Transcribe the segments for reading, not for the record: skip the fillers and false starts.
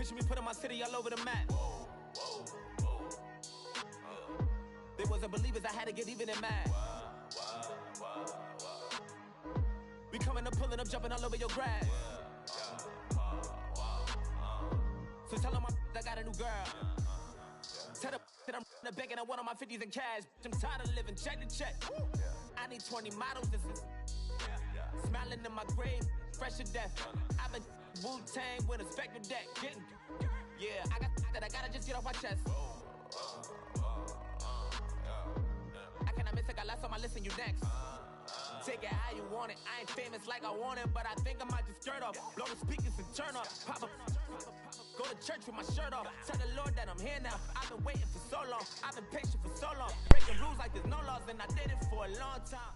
Picture me putting my city all over the map. They wasn't believers, I had to get even and mad. We coming up, pulling up, jumping all over your grass. So tell them I got a new girl. Tell them that I'm begging, I want all my 50s in cash. I'm tired of living check to check. I need 20 models. This is smiling in my grave, fresh to death. I've been Wu-Tang with a spectral deck. I got that, I gotta just get off my chest. I cannot miss it, got last on my list and you next. Take it how you want it. I ain't famous like I want it, but I think I might just skirt off. Blow the speakers and turn off. Pop up. Go to church with my shirt off. Tell the Lord that I'm here now. I've been waiting for so long. I've been patient for so long. Breaking rules like there's no laws, and I did it for a long time.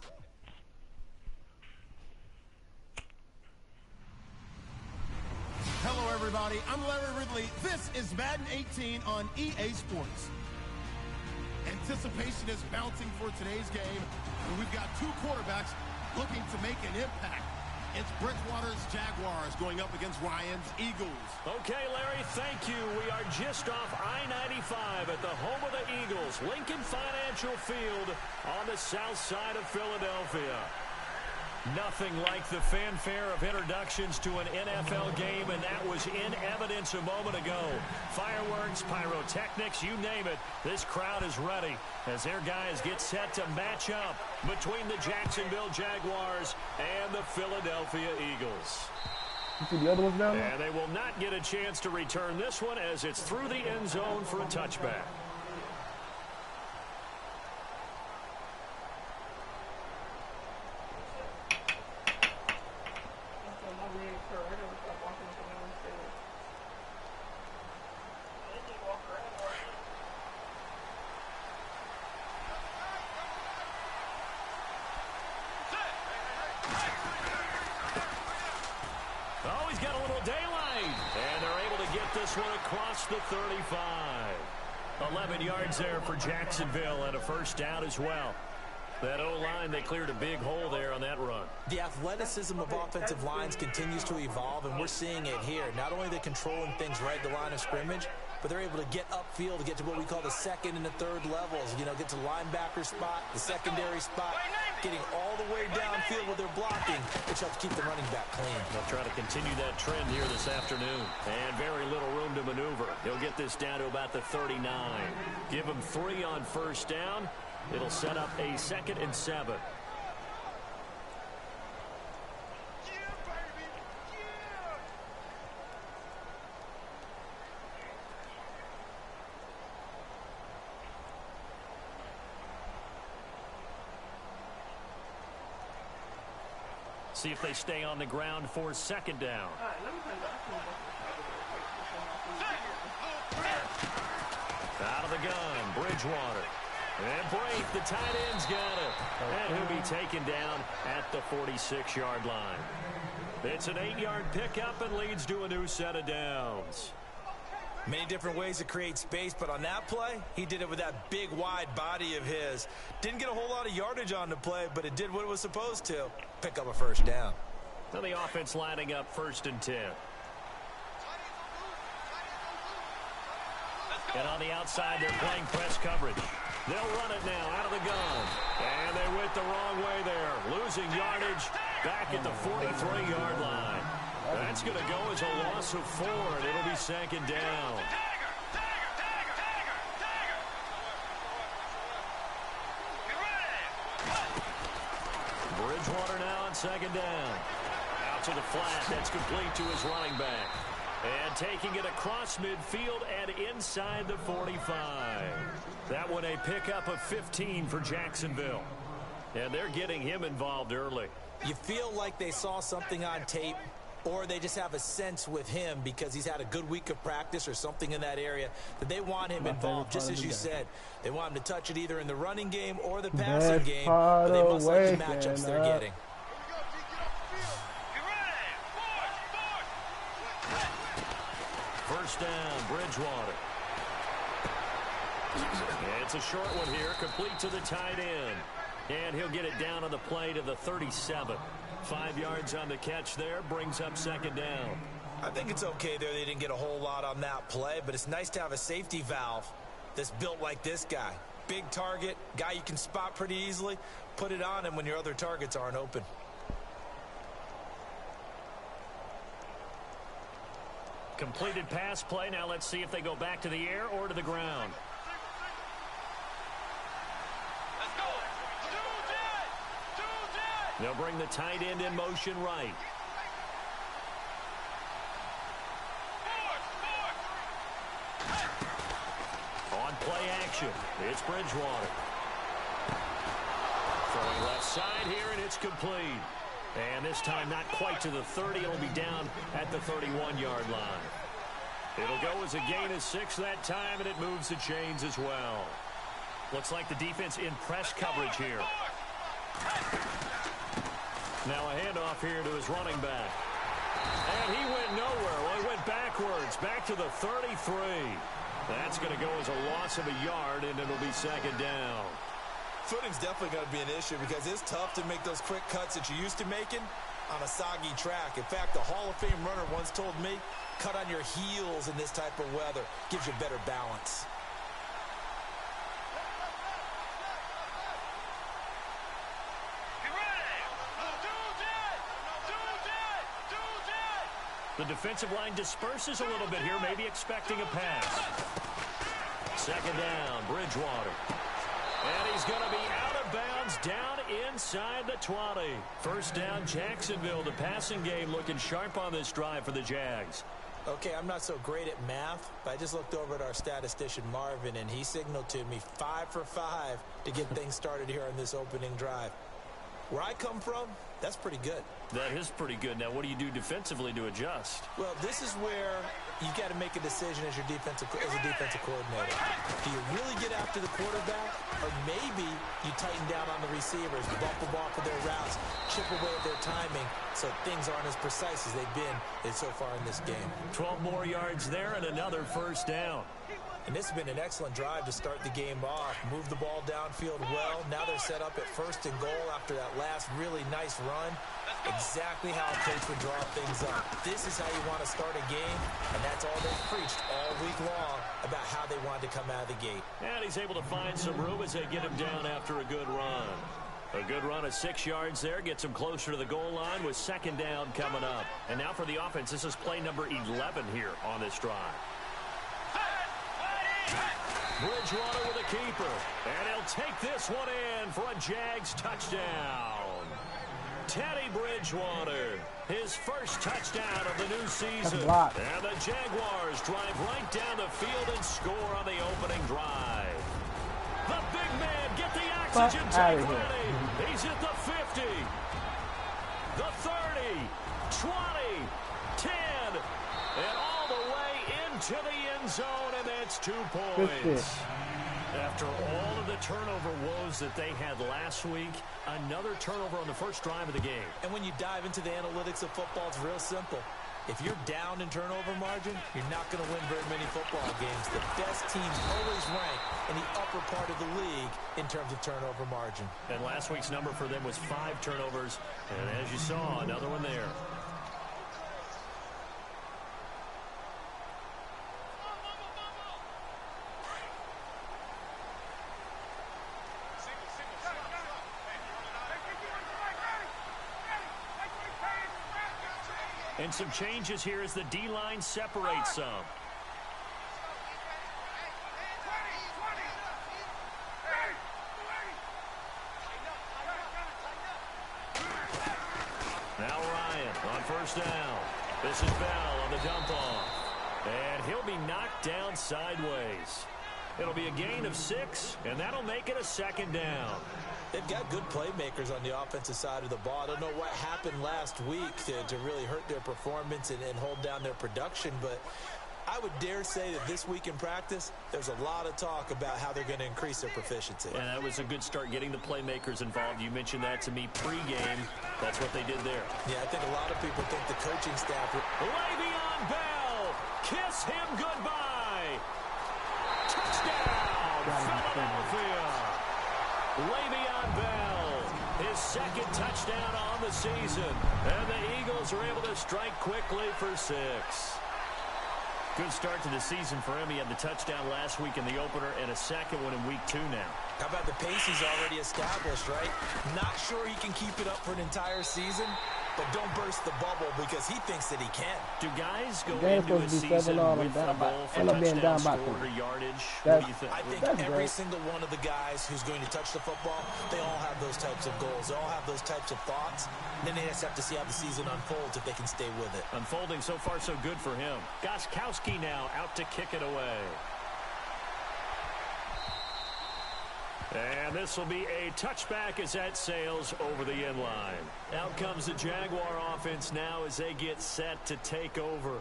Hello, everybody. I'm Larry Ridley. This is Madden 18 on EA Sports. Anticipation is mounting for today's game, and we've got two quarterbacks looking to make an impact. It's Bridgewater's Jaguars going up against Ryan's Eagles. Okay, Larry, thank you. We are just off I-95 at the home of the Eagles, Lincoln Financial Field on the south side of Philadelphia. Nothing like the fanfare of introductions to an NFL game, and that was in evidence a moment ago. Fireworks, pyrotechnics, you name it. This crowd is ready as their guys get set to match up between the Jacksonville Jaguars and the Philadelphia Eagles. You see the other ones down there? And they will not get a chance to return this one as it's through the end zone for a touchback. Across the 35. 11 yards there for Jacksonville and a first down as well. That O-line, they cleared a big hole there on that run. The athleticism of offensive lines continues to evolve, and we're seeing it here. Not only are they controlling things right at the line of scrimmage, but they're able to get upfield to get to what we call the second and the third levels. You know, get to linebacker spot, the secondary spot, getting all the way downfield with their blocking, which helps keep the running back clean. They'll try to continue that trend here this afternoon. And very little room to maneuver. He'll get this down to about the 39. Give him 3 on first down. It'll set up a 2nd and 7. See if they stay on the ground for 2nd down. Out of the gun, Bridgewater. And Brake, the tight end's got it. And he'll be taken down at the 46-yard line. It's an 8-yard pickup and leads to a new set of downs. Many different ways to create space, but on that play, he did it with that big, wide body of his. Didn't get a whole lot of yardage on the play, but it did what it was supposed to. Pick up a first down. Now the offense lining up 1st and 10. And on the outside, they're playing press coverage. They'll run it now out of the gun. And they went the wrong way there. Losing yardage back at the 43-yard line. That's going to go as a loss of 4, and it'll be 2nd down. Bridgewater now on 2nd down. Out to the flat. That's complete to his running back. And taking it across midfield and inside the 45. That one a pickup of 15 for Jacksonville. And they're getting him involved early. You feel like they saw something on tape, or they just have a sense with him because he's had a good week of practice or something in that area that they want him involved, just as you said. They want him to touch it either in the running game or the passing game, but they must like the matchups they're getting. First down, Bridgewater. It's a short one here, complete to the tight end. And he'll get it down on the play to the 37. 5 yards on the catch there, brings up 2nd down. I think it's okay there. They didn't get a whole lot on that play, but it's nice to have a safety valve that's built like this guy. Big target, guy you can spot pretty easily. Put it on him when your other targets aren't open. Completed pass play. Now let's see if they go back to the air or to the ground. Let's go. They'll bring the tight end in motion right. On play action, it's Bridgewater. Throwing left side here, and it's complete. And this time not quite to the 30. It'll be down at the 31-yard line. It'll go as a gain of 6 that time, and it moves the chains as well. Looks like the defense in press coverage here. Now a handoff here to his running back. And he went nowhere. Well, he went backwards, back to the 33. That's going to go as a loss of a yard, and it'll be second down. Footing's definitely going to be an issue because it's tough to make those quick cuts that you're used to making on a soggy track. In fact, the Hall of Fame runner once told me, cut on your heels in this type of weather. Gives you better balance. The defensive line disperses a little bit here, maybe expecting a pass. Second down, Bridgewater. And he's going to be out of bounds down inside the 20. First down, Jacksonville. The passing game looking sharp on this drive for the Jags. Okay, I'm not so great at math, but I just looked over at our statistician, Marvin, and he signaled to me 5 for 5 to get things started here on this opening drive. Where I come from, that's pretty good. That is pretty good. Now, what do you do defensively to adjust? Well, this is where you got to make a decision as a defensive coordinator. Do you really get after the quarterback, or maybe you tighten down on the receivers, bump them off of their routes, chip away at their timing, so things aren't as precise as they've been so far in this game. 12 more yards there and another first down. And this has been an excellent drive to start the game off. Move the ball downfield well. Now they're set up at 1st and goal after that last really nice run. Exactly how a coach would draw things up. This is how you want to start a game, and that's all they've preached all week long about how they wanted to come out of the gate. And he's able to find some room as they get him down after a good run. A good run of 6 yards there gets him closer to the goal line with second down coming up. And now for the offense, this is play number 11 here on this drive. Bridgewater with a keeper, and he'll take this one in for a Jags touchdown. Teddy Bridgewater, his first touchdown of the new season. And the Jaguars drive right down the field and score on the opening drive. The big man, get the oxygen tank ready. He's at the 50, the 30, 20, 10, and all the way into the end zone, and that's 2 points. After all of the turnover woes that they had last week, another turnover on the first drive of the game. And when you dive into the analytics of football, it's real simple. If you're down in turnover margin, you're not going to win very many football games. The best teams always rank in the upper part of the league in terms of turnover margin. And last week's number for them was 5 turnovers, and as you saw, another one there. And some changes here as the D-line separates some. Now Ryan on first down. This is Bell on the dump off. And he'll be knocked down sideways. It'll be a gain of 6, and that'll make it a second down. They've got good playmakers on the offensive side of the ball. I don't know what happened last week to really hurt their performance and hold down their production, but I would dare say that this week in practice, there's a lot of talk about how they're going to increase their proficiency. And that was a good start getting the playmakers involved. You mentioned that to me pregame. That's what they did there. Yeah, I think a lot of people think the coaching staff... Le'Veon Bell, kiss him goodbye. Touchdown, Philadelphia. Le'Veon Bell His second touchdown on the season. And the Eagles are able to strike quickly for 6. Good start to the season for him. He had the touchdown last week in the opener and a second one in week 2 now. How about the pace he's already established, right? Not sure he can keep it up for an entire season, but don't burst the bubble because he thinks that he can. Do guys go Game's into a supposed to be season 7-0 with down a by, goal for end up being down touchdown by scored 2. or yardage? What That's- do you think? I think That's every great. single one of the guys who's going to touch the football, they all have those types of goals. They all have those types of thoughts. And then they just have to see how the season unfolds if they can stay with it. Unfolding so far so good for him. Gostkowski now out to kick it away. And this will be a touchback as that sails over the end line. Out comes the Jaguar offense now as they get set to take over.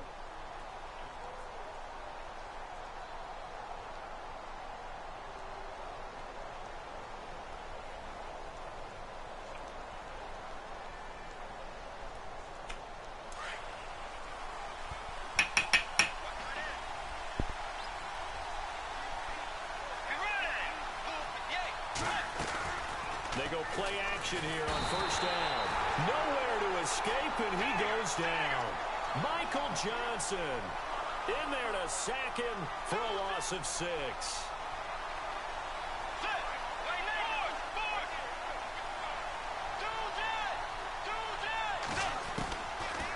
They go play action here on first down. Nowhere to escape, and he goes down. Michael Johnson in there to sack him for a loss of 6.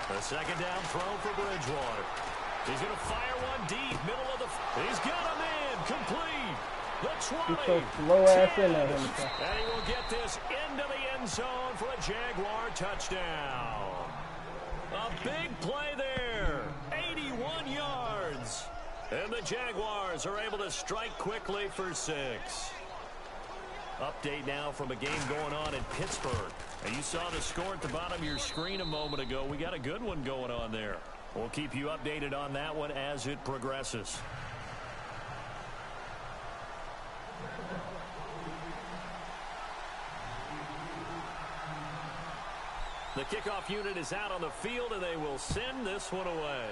A second down throw for Bridgewater. He's going to fire one deep, middle of the... He's got him in, complete. The 20. He's so slow ass in there. And he will get this into the end zone for a Jaguar touchdown. A big play there. 81 yards. And the Jaguars are able to strike quickly for 6. Update now from a game going on in Pittsburgh. And you saw the score at the bottom of your screen a moment ago. We got a good one going on there. We'll keep you updated on that one as it progresses. The kickoff unit is out on the field, and they will send this one away.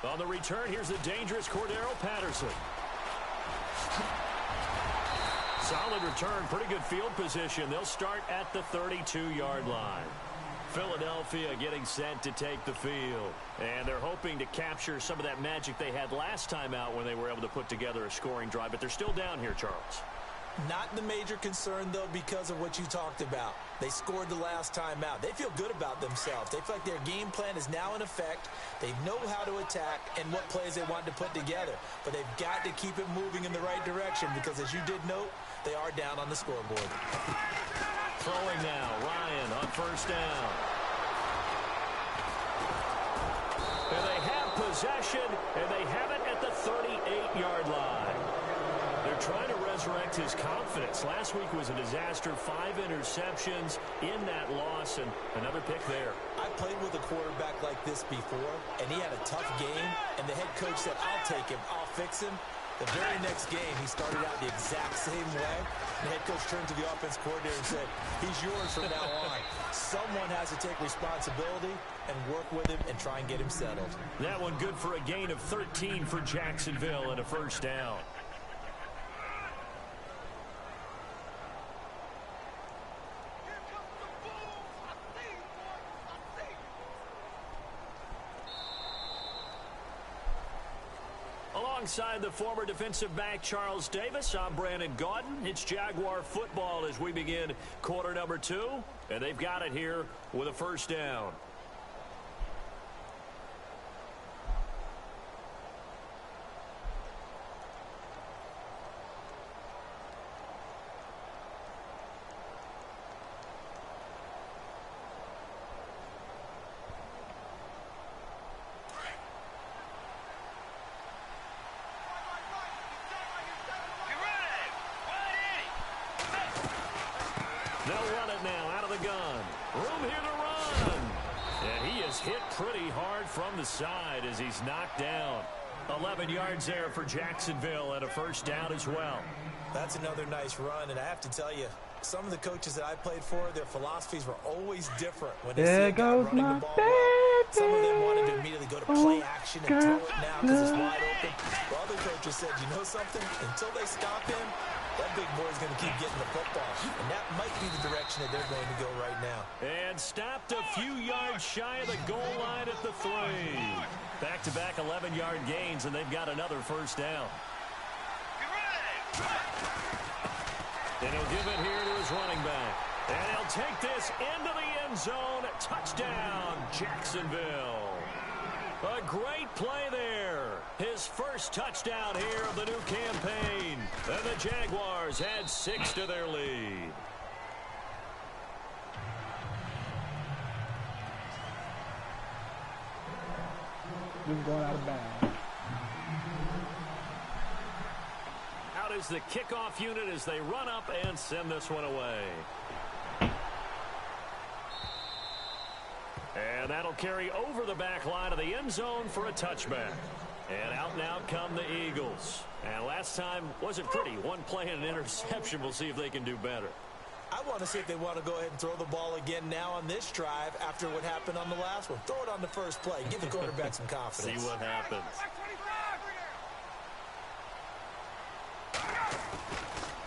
On the return, here's the dangerous Cordero Patterson. Solid return, pretty good field position. They'll start at the 32-yard line. Philadelphia getting set to take the field. And they're hoping to capture some of that magic they had last time out when they were able to put together a scoring drive. But they're still down here, Charles. Not the major concern, though, because of what you talked about. They scored the last time out. They feel good about themselves. They feel like their game plan is now in effect. They know how to attack and what plays they want to put together. But they've got to keep it moving in the right direction because, as you did note, they are down on the scoreboard. Throwing now, Ryan on first down. And they have possession, and they have it at the 38-yard line. They're trying to resurrect his confidence. Last week was a disaster. 5 interceptions in that loss, and another pick there. I played with a quarterback like this before, and he had a tough game, and the head coach said, I'll take him, I'll fix him. The very next game, he started out the exact same way. The head coach turned to the offense coordinator and said, he's yours from now on. Someone has to take responsibility and work with him and try and get him settled. That one good for a gain of 13 for Jacksonville and a first down. Alongside the former defensive back Charles Davis, I'm Brandon Gaudin. It's Jaguar football as we begin quarter number 2, and they've got it here with a first down. They'll run it now out of the gun. Room here to run. And he is hit pretty hard from the side as he's knocked down. 11 yards there for Jacksonville and a first down as well. That's another nice run, and I have to tell you, some of the coaches that I played for, their philosophies were always different when they see a guy running the ball well. Some of them wanted to immediately go to play action and throw it now because it's wide open. Well, other coaches said, you know something? Until they stop him, That big boy's going to keep getting the football, and that might be the direction that they're going to go right now. And stopped a few yards shy of the goal line at the 3. Back-to-back 11-yard gains, and they've got another first down. And he'll give it here to his running back. And he'll take this into the end zone. Touchdown, Jacksonville. A great play there. His first touchdown here of the new campaign. And the Jaguars add 6 to their lead. Just going out of bounds. Out is the kickoff unit as they run up and send this one away. And that'll carry over the back line of the end zone for a touchback. And out come the Eagles. And last time wasn't pretty. One play and an interception. We'll see if they can do better. I want to see if they want to go ahead and throw the ball again now on this drive after what happened on the last one. Throw it on the first play. Give the quarterback some confidence. See what happens.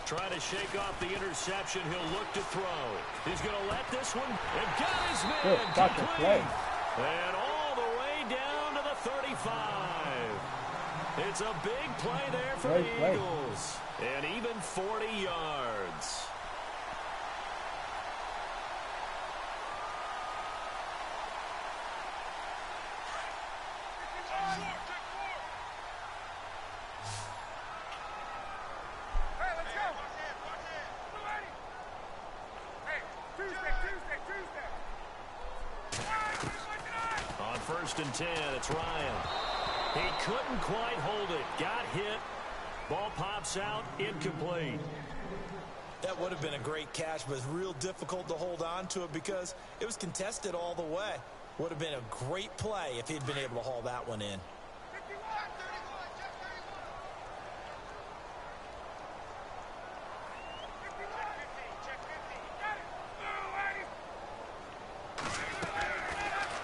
Trying to shake off the interception. He'll look to throw. He's going to let this one. And got his man complete. And all the way down to the 35. It's a big play there for the Eagles. And even 40 yards. First and 10, it's Ryan. He couldn't quite hold it. Got hit. Ball pops out, incomplete. That would have been a great catch, but it's real difficult to hold on to it because it was contested all the way. Would have been a great play if he'd been able to haul that one in.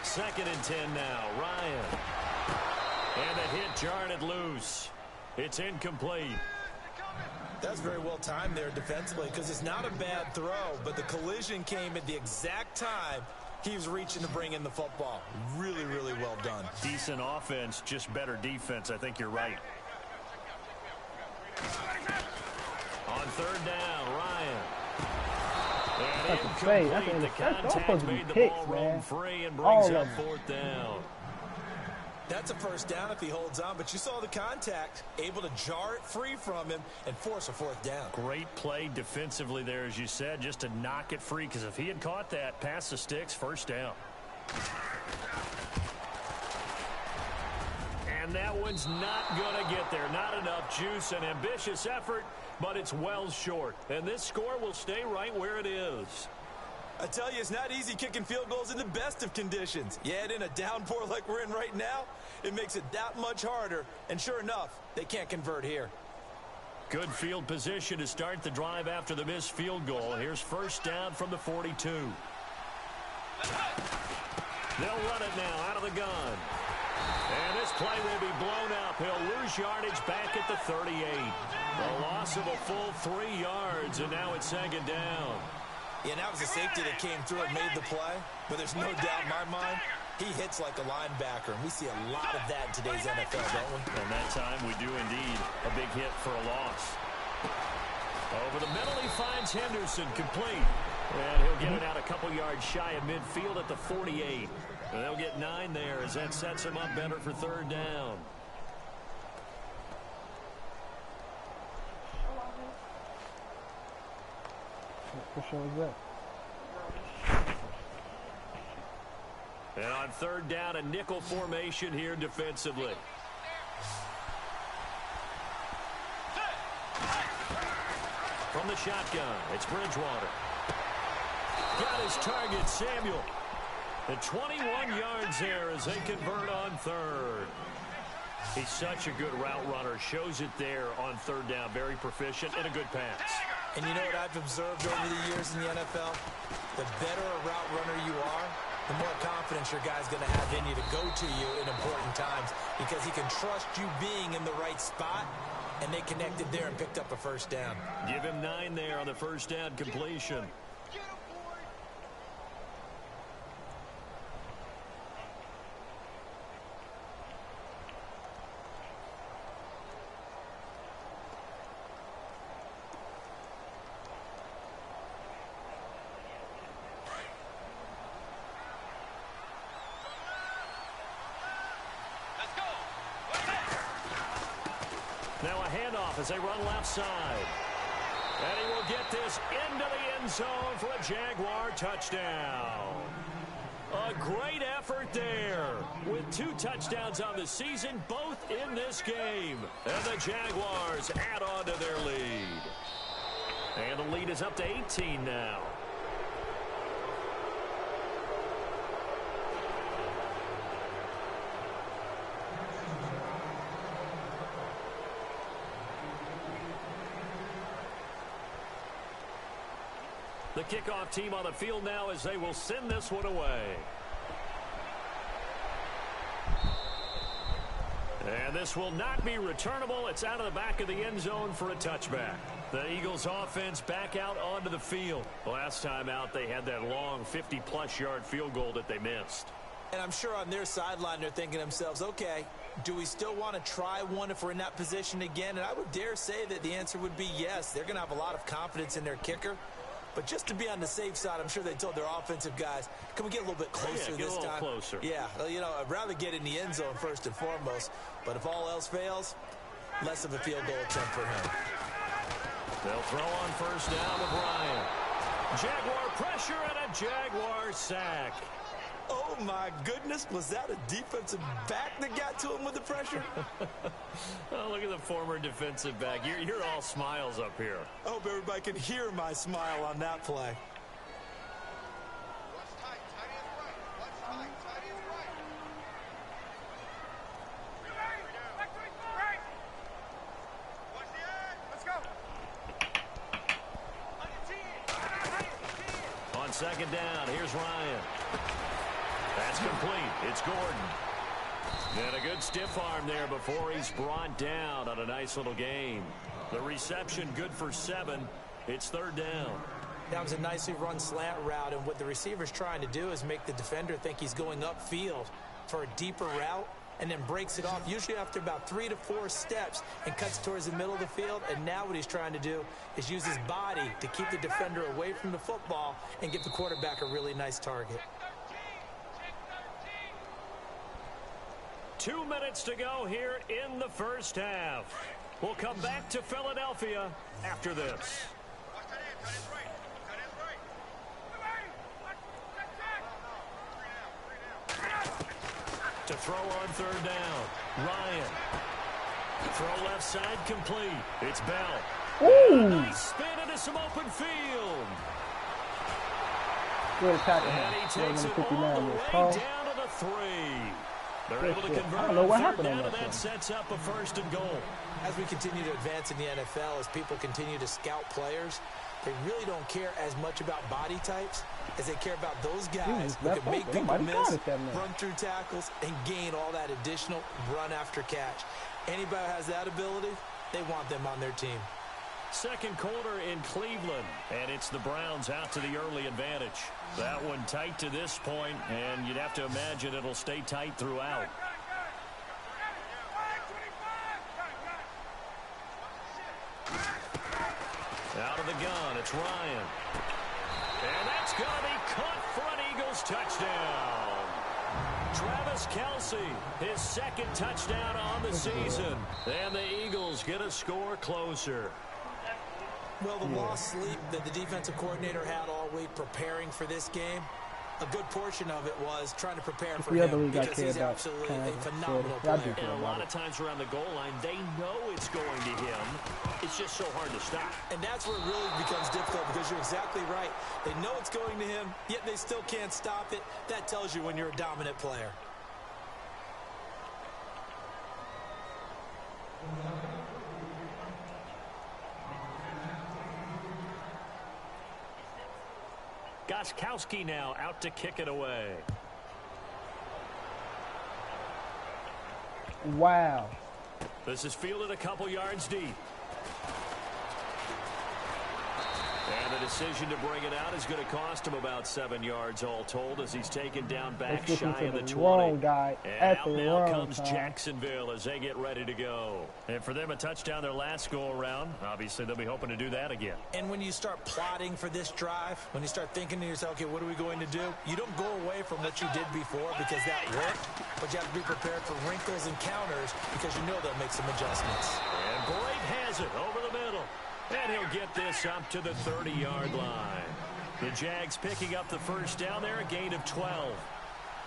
Second and 10 now, Ryan. And the hit jarred it loose. It's incomplete. That's very well timed there defensively because it's not a bad throw, but the collision came at the exact time he was reaching to bring in the football. Really, really well done. Decent offense, just better defense. I think you're right. On third down, Ryan. And incomplete. The contact made the ball roam free and brings up fourth down. That's a first down if he holds on, but you saw the contact, able to jar it free from him and force a fourth down. Great play defensively there, as you said, just to knock it free, because if he had caught that, past the sticks, first down. And that one's not going to get there. Not enough juice, an ambitious effort, but it's well short. And this score will stay right where it is. I tell you, it's not easy kicking field goals in the best of conditions. Yet in a downpour like we're in right now, it makes it that much harder. And sure enough, they can't convert here. Good field position to start the drive after the missed field goal. Here's first down from the 42. They'll run it now out of the gun. And this play will be blown up. He'll lose yardage back at the 38. A loss of a full 3 yards, and now it's second down. Yeah, and that was a safety that came through and made the play. But there's no doubt in my mind, he hits like a linebacker. And we see a lot of that in today's NFL, don't we? And that time we do indeed. A big hit for a loss. Over the middle, he finds Henderson complete. And he'll get it out a couple yards shy of midfield at the 48. And they'll get 9 there as that sets him up better for third down. What show is that? And on third down, a nickel formation here defensively. From the shotgun, it's Bridgewater. Got his target, Samuel. And 21 yards there as they convert on third. He's such a good route runner. Shows it there on third down. Very proficient and a good pass. And you know what I've observed over the years in the NFL? The better a route runner you are, the more confidence your guy's going to have in you to go to you in important times because he can trust you being in the right spot, and they connected there and picked up a first down. Give him 9 there on the first down completion. Now a handoff as they run left side. And he will get this into the end zone for a Jaguar touchdown. A great effort there with 2 touchdowns on the season, both in this game. And the Jaguars add on to their lead. And the lead is up to 18 now. The kickoff team on the field now as they will send this one away. And this will not be returnable. It's out of the back of the end zone for a touchback. The Eagles offense back out onto the field. Last time out, they had that long 50-plus yard field goal that they missed. And I'm sure on their sideline they're thinking to themselves, okay, do we still want to try one if we're in that position again? And I would dare say that the answer would be yes. They're going to have a lot of confidence in their kicker. But just to be on the safe side, I'm sure they told their offensive guys, can we get a little bit closer this time? Closer. Yeah, you know, I'd rather get in the end zone first and foremost. But if all else fails, less of a field goal attempt for him. They'll throw on first down to Bryant. Jaguar pressure and a Jaguar sack. Oh, my goodness. Was that a defensive back that got to him with the pressure? Oh, look at the former defensive back. You're all smiles up here. I hope everybody can hear my smile on that play. On second down, here's Ryan. That's complete. It's Gordon. And a good stiff arm there before he's brought down on a nice little gain. The reception good for 7. It's third down. That was a nicely run slant route, and what the receiver's trying to do is make the defender think he's going upfield for a deeper route and then breaks it off, usually after about 3 to 4 steps, and cuts towards the middle of the field. And now what he's trying to do is use his body to keep the defender away from the football and give the quarterback a really nice target. 2 minutes to go here in the first half. We'll come back to Philadelphia after this. To throw on third down, Ryan. Throw left side complete. It's Bell. Ooh! Nice spin into some open field. Good tackle. And he takes it all the way down to the 3. They're able to convert I don't know what happened on down, and that that sets up a first and goal. As we continue to advance in the NFL, as people continue to scout players, they really don't care as much about body types as they care about those guys who can make people miss, run through tackles, and gain all that additional run after catch. Anybody who has that ability, they want them on their team. Second quarter in Cleveland, and it's the Browns out to the early advantage. That one tight to this point, and you'd have to imagine it'll stay tight throughout. Out of the gun, it's Ryan. And that's going to be caught for an Eagles touchdown. Travis Kelce, his second touchdown on the season. And the Eagles get a score closer. Well, the lost sleep that the defensive coordinator had all week preparing for this game, a good portion of it was trying to prepare for him because he's absolutely a phenomenal player. And a lot of times around the goal line, they know it's going to him. It's just so hard to stop. And that's where it really becomes difficult because you're exactly right. They know it's going to him, yet they still can't stop it. That tells you when you're a dominant player. Gostkowski now out to kick it away. Wow. This is fielded a couple yards deep. And the decision to bring it out is going to cost him about 7 yards all told as he's taken down back shy of the 20. Guy and at out the now wrong comes time. Jacksonville as they get ready to go. And for them, a touchdown their last go-around. Obviously, they'll be hoping to do that again. And when you start plotting for this drive, when you start thinking to yourself, okay, what are we going to do? You don't go away from what you did before because that worked, but you have to be prepared for wrinkles and counters because you know they'll make some adjustments. And Boyd has it over the middle. And he'll get this up to the 30-yard line. The Jags picking up the first down there, a gain of 12.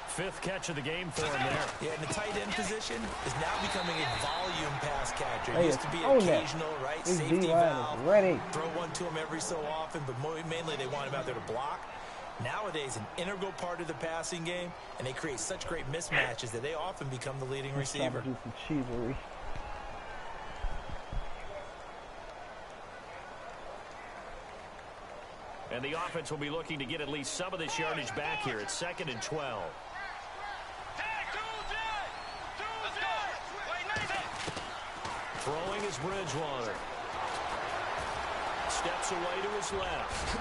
Fifth catch of the game for him there. Yeah, and the tight end position is now becoming a volume pass catcher. It Hey, used to be own occasional, that. right? This Safety D-line is valve. ready. Throw one to him every so often, but mainly they want him out there to block. Nowadays, an integral part of the passing game, and they create such great mismatches that they often become the leading receiver. Do some cheesery. And the offense will be looking to get at least some of this yardage back here. It's 2nd and 12. Throwing is Bridgewater. Steps away to his left.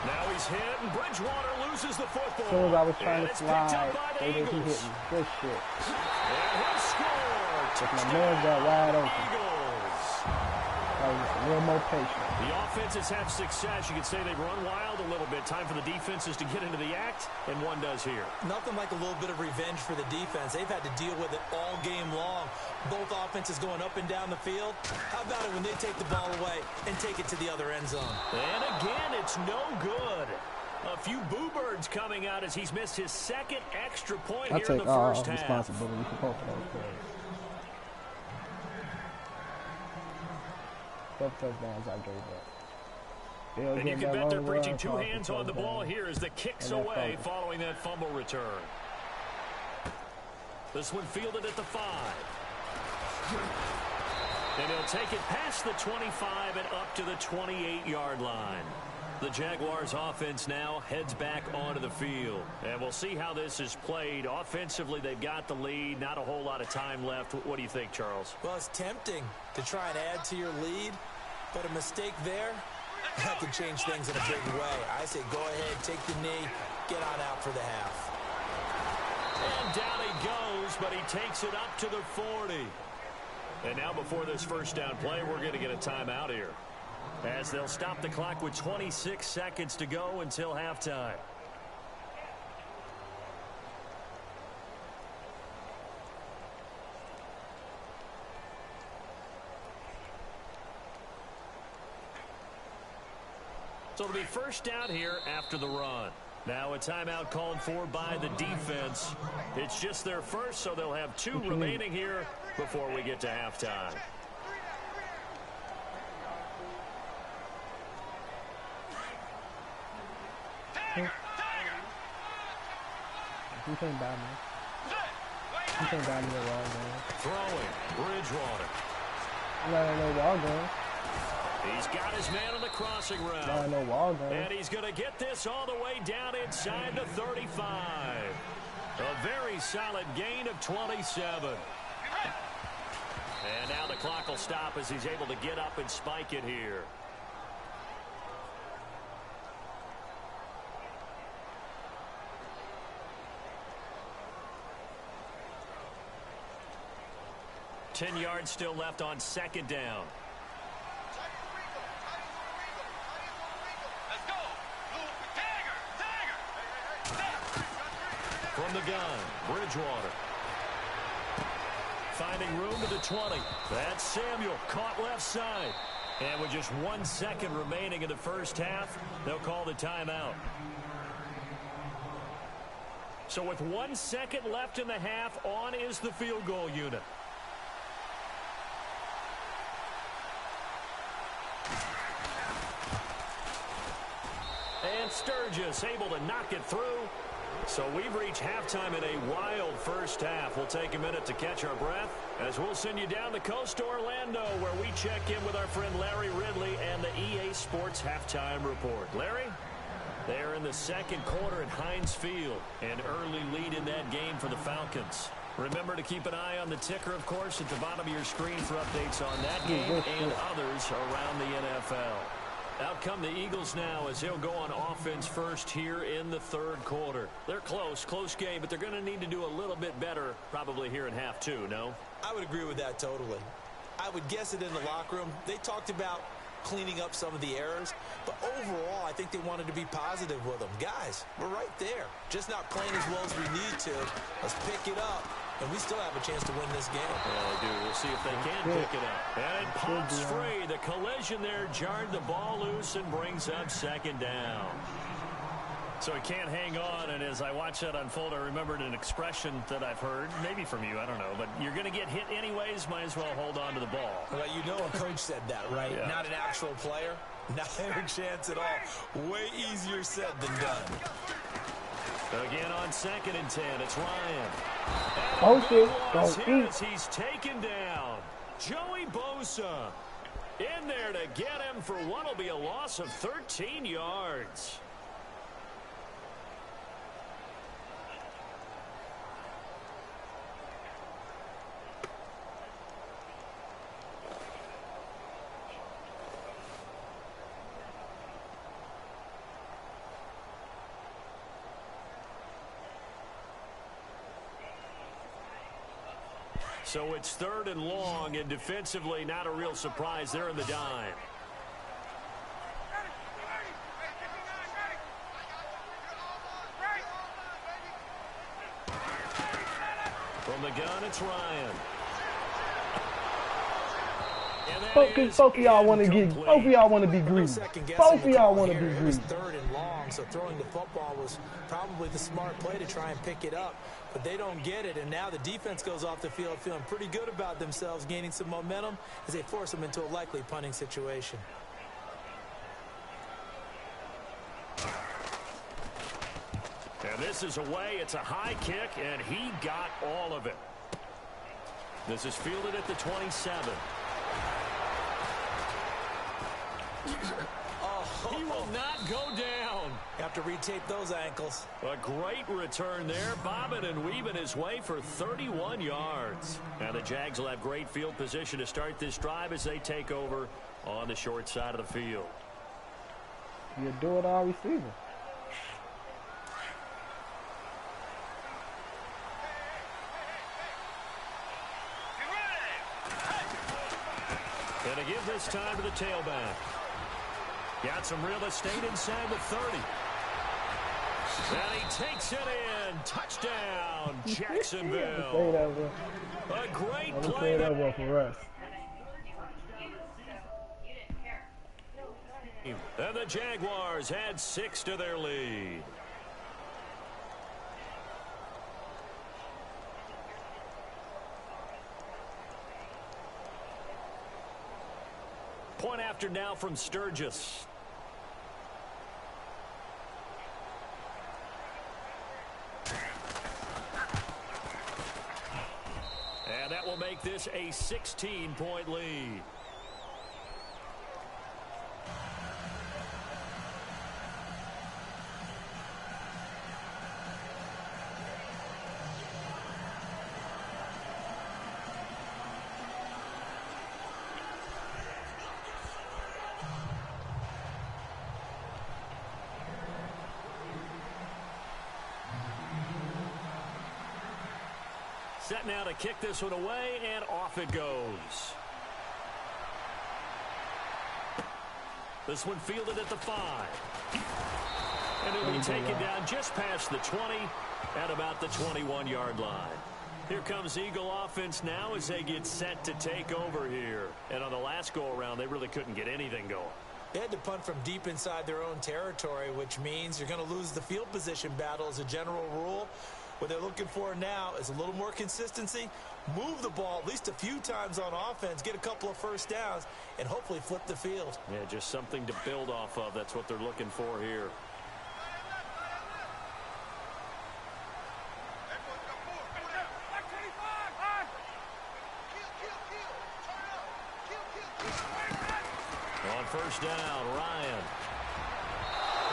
Now he's hit, and Bridgewater loses the football. As soon as I was trying And to it's picked up slide, by the they didn't Eagles. hit me. Good shit. And he'll score. My man got wide open. Eagles. I was a little more patient. The offenses have success. You could say they've run wild a little bit. Time for the defenses to get into the act, and one does here. Nothing like a little bit of revenge for the defense. They've had to deal with it all game long. Both offenses going up and down the field. How about it when they take the ball away and take it to the other end zone? And again, it's no good. A few boo birds coming out as he's missed his second extra point I here in take the all first half. responsibility for both of those plays. Both touchdowns I gave up. And you can bet they're preaching two hands on the ball here as the kick's away following that fumble return. This one fielded at the 5. And he'll take it past the 25 and up to the 28-yard line. The Jaguars offense now heads back onto the field. And we'll see how this is played. Offensively, they've got the lead. Not a whole lot of time left. What do you think, Charles? Well, it's tempting to try and add to your lead, but a mistake there, that can change things in a big way. I say go ahead, take the knee, get on out for the half. And down he goes, but he takes it up to the 40. And now before this first down play, we're going to get a timeout here, as they'll stop the clock with 26 seconds to go until halftime. So it'll be first down here after the run. Now a timeout called for by the defense. It's just their first, so they'll have 2 remaining here before we get to halftime. You can't buy me. You can't buy me the wall game. Throwing, Bridgewater. I'm not in no wall game. He's got his man on the crossing route. Not in no wall game. And he's going to get this all the way down inside the 35. A very solid gain of 27. And now the clock will stop as he's able to get up and spike it here. Ten yards still left on second down. From the gun, Bridgewater. Finding room to the 20. That's Samuel, caught left side. And with just 1 second remaining in the first half, they'll call the timeout. So with 1 second left in the half, on is the field goal unit. And Sturgis able to knock it through. So we've reached halftime in a wild first half. We'll take a minute to catch our breath as we'll send you down the coast to Orlando, where we check in with our friend Larry Ridley and the EA Sports Halftime Report. Larry, they're in the second quarter at Heinz Field. An early lead in that game for the Falcons. Remember to keep an eye on the ticker, of course, at the bottom of your screen for updates on that game and others around the NFL. Out come the Eagles now as they'll go on offense first here in the third quarter. They're close game, but they're going to need to do a little bit better probably here in half two, no? I would agree with that totally. I would guess it in the locker room. They talked about cleaning up some of the errors, but overall I think they wanted to be positive with them. Guys, we're right there, just not playing as well as we need to. Let's pick it up, and we still have a chance to win this game. Yeah, they do. We'll see if they can pick it up. And it pops free. The collision there jarred the ball loose and brings up second down. So he can't hang on, and as I watch that unfold, I remembered an expression that I've heard, maybe from you, I don't know, but you're going to get hit anyways, might as well hold on to the ball. Well, you know a coach said that, right? Yeah. Not an actual player. Not a chance at all. Way easier said than done. Again on 2nd and 10, it's Ryan. Bosa, he's taken down. Joey Bosa in there to get him for what will be a loss of 13 yards. So it's 3rd and long, and defensively not a real surprise there in the dime. From the gun, it's Ryan. Both of y'all want to get. Both of y'all want to be greedy. Both of y'all want to be greedy. 3rd and long, so throwing the football was probably the smart play to try and pick it up, but they don't get it, and now the defense goes off the field feeling pretty good about themselves, gaining some momentum as they force them into a likely punting situation. And this is away. It's a high kick, and he got all of it. This is fielded at the 27. He will not go down. Have to retape those ankles. A great return there, bobbing and weaving his way for 31 yards. And the Jags will have great field position to start this drive as they take over on the short side of the field. You do it all receiver. And to give this time to the tailback. Got some real estate inside the 30. And he takes it in. Touchdown, Jacksonville. A great play. For us. And the Jaguars add 6 to their lead. Point after now from Sturgis. And that will make this a 16-point lead. Set now to kick this one away, and off it goes. This one fielded at the 5. And it'll be taken down just past the 20 at about the 21-yard line. Here comes Eagle offense now as they get set to take over here. And on the last go-around, they really couldn't get anything going. They had to punt from deep inside their own territory, which means you're going to lose the field position battle as a general rule. What they're looking for now is a little more consistency, move the ball at least a few times on offense, get a couple of first downs, and hopefully flip the field. Yeah, just something to build off of. That's what they're looking for here. On first down, Ryan.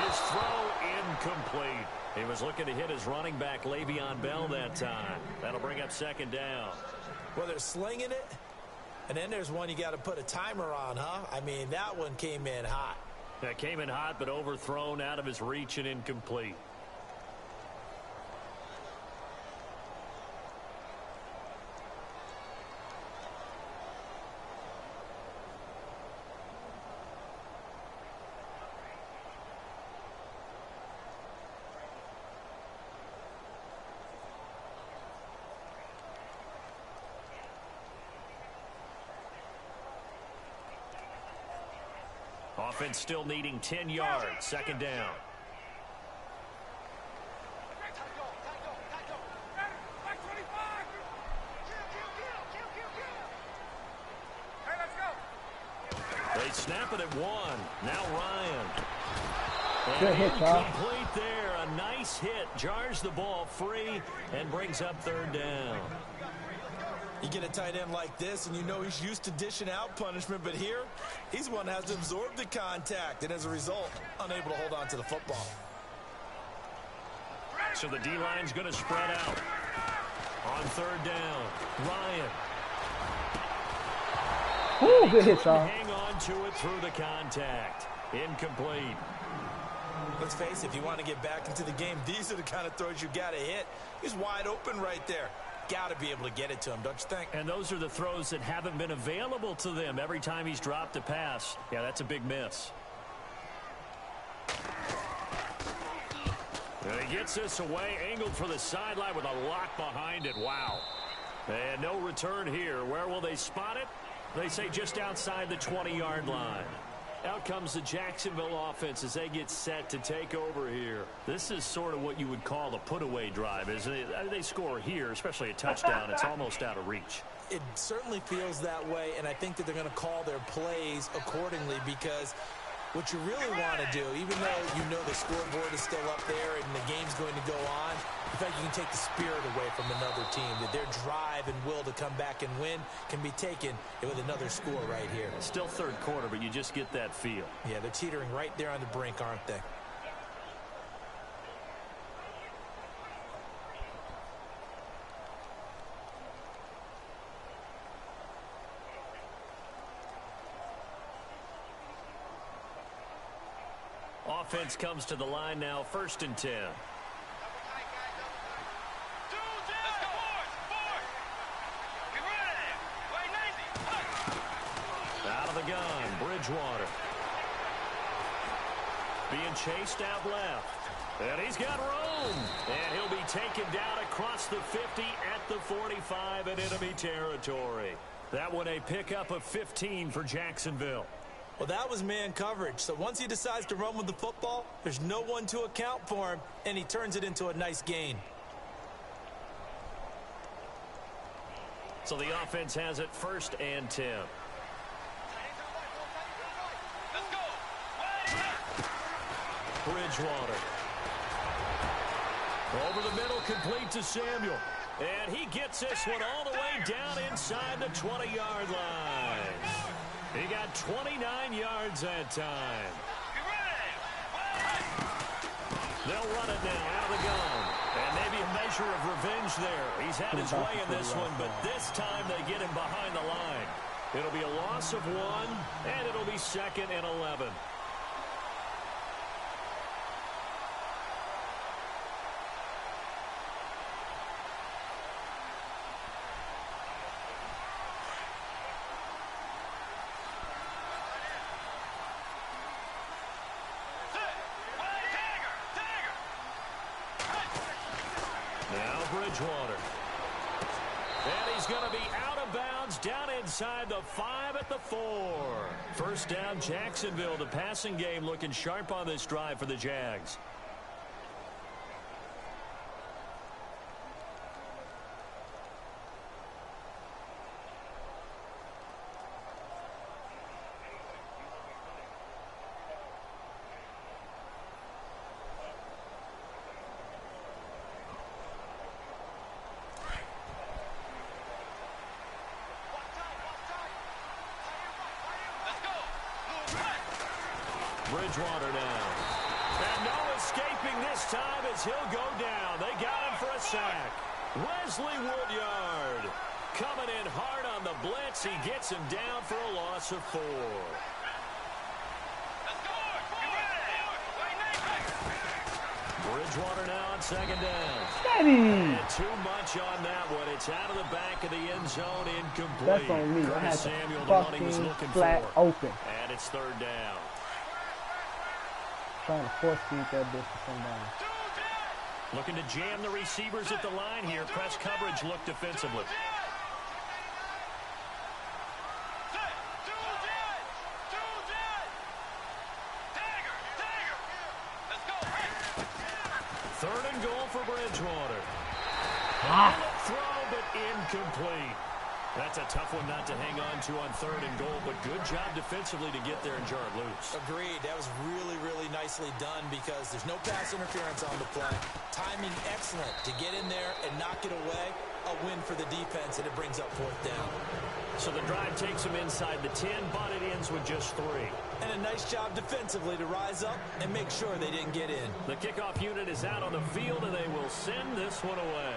His throw incomplete. He was looking to hit his running back, Le'Veon Bell, that time. That'll bring up second down. Well, they're slinging it, and then there's one you got to put a timer on, huh? I mean, that one came in hot. That came in hot, but overthrown, out of his reach, and incomplete. Offense still needing 10 yards. Second down. They snap it at 1. Now Ryan. Good hit, Charles. Complete there. A nice hit. Jars the ball free and brings up third down. You get a tight end like this, and you know he's used to dishing out punishment, but here, he's one that has to absorb the contact, and as a result, unable to hold on to the football. So the D-line's going to spread out. On third down, Ryan. Ooh, good hit, Charles. Hang on to it through the contact. Incomplete. Let's face it, if you want to get back into the game, these are the kind of throws you got to hit. He's wide open right there. Got to be able to get it to him, don't you think? And those are the throws that haven't been available to them every time he's dropped a pass. Yeah, that's a big miss. And he gets this away, angled for the sideline with a lock behind it. Wow. And no return here. Where will they spot it? They say just outside the 20-yard line. Out comes the Jacksonville offense as they get set to take over here. This is sort of what you would call the put-away drive, isn't it? They score here, especially a touchdown. It's almost out of reach. It certainly feels that way, and I think that they're going to call their plays accordingly, because what you really want to do, even though you know the scoreboard is still up there and the game's going to go on, in fact, you can take the spirit away from another team, that their drive and will to come back and win can be taken with another score right here. Still third quarter, but you just get that feel. Yeah, they're teetering right there on the brink, aren't they? Offense comes to the line now, 1st and 10. Out of the gun, Bridgewater. Being chased out left. And he's got room. And he'll be taken down across the 50 at the 45 in enemy territory. That one a pickup of 15 for Jacksonville. Well, that was man coverage. So once he decides to run with the football, there's no one to account for him, and he turns it into a nice gain. So the offense has it 1st and 10. Bridgewater. Over the middle, complete to Samuel. And he gets this one all the way down inside the 20-yard line. He got 29 yards that time. They'll run it now out of the gun. And maybe a measure of revenge there. He's had his way in this one, but this time they get him behind the line. It'll be a loss of 1, and it'll be 2nd and 11. Bridgewater. And he's going to be out of bounds down inside the 5 at the 4. 1st down, Jacksonville. The passing game looking sharp on this drive for the Jags. Bridgewater now. And no escaping this time as he'll go down. They got him for a sack. Wesley Woodyard coming in hard on the blitz. He gets him down for a loss of 4. Bridgewater now on second down. Steady. And too much on that one. It's out of the back of the end zone, incomplete. That's on me. I had Samuel, to the one he was fucking looking flat for. open. And it's third down. Trying to force feed that bitch to come down. Looking to jam the receivers at the line here. Press coverage look defensively. Third and goal for Bridgewater. Throw, but incomplete. That's a tough one not to hang on to on third and goal, but good job defensively to get there and jar it loose. Agreed. That was really, really nicely done because there's no pass interference on the play. Timing excellent to get in there and knock it away. A win for the defense, and it brings up fourth down. So the drive takes them inside the 10, but it ends with just 3. And a nice job defensively to rise up and make sure they didn't get in. The kickoff unit is out on the field, and they will send this one away.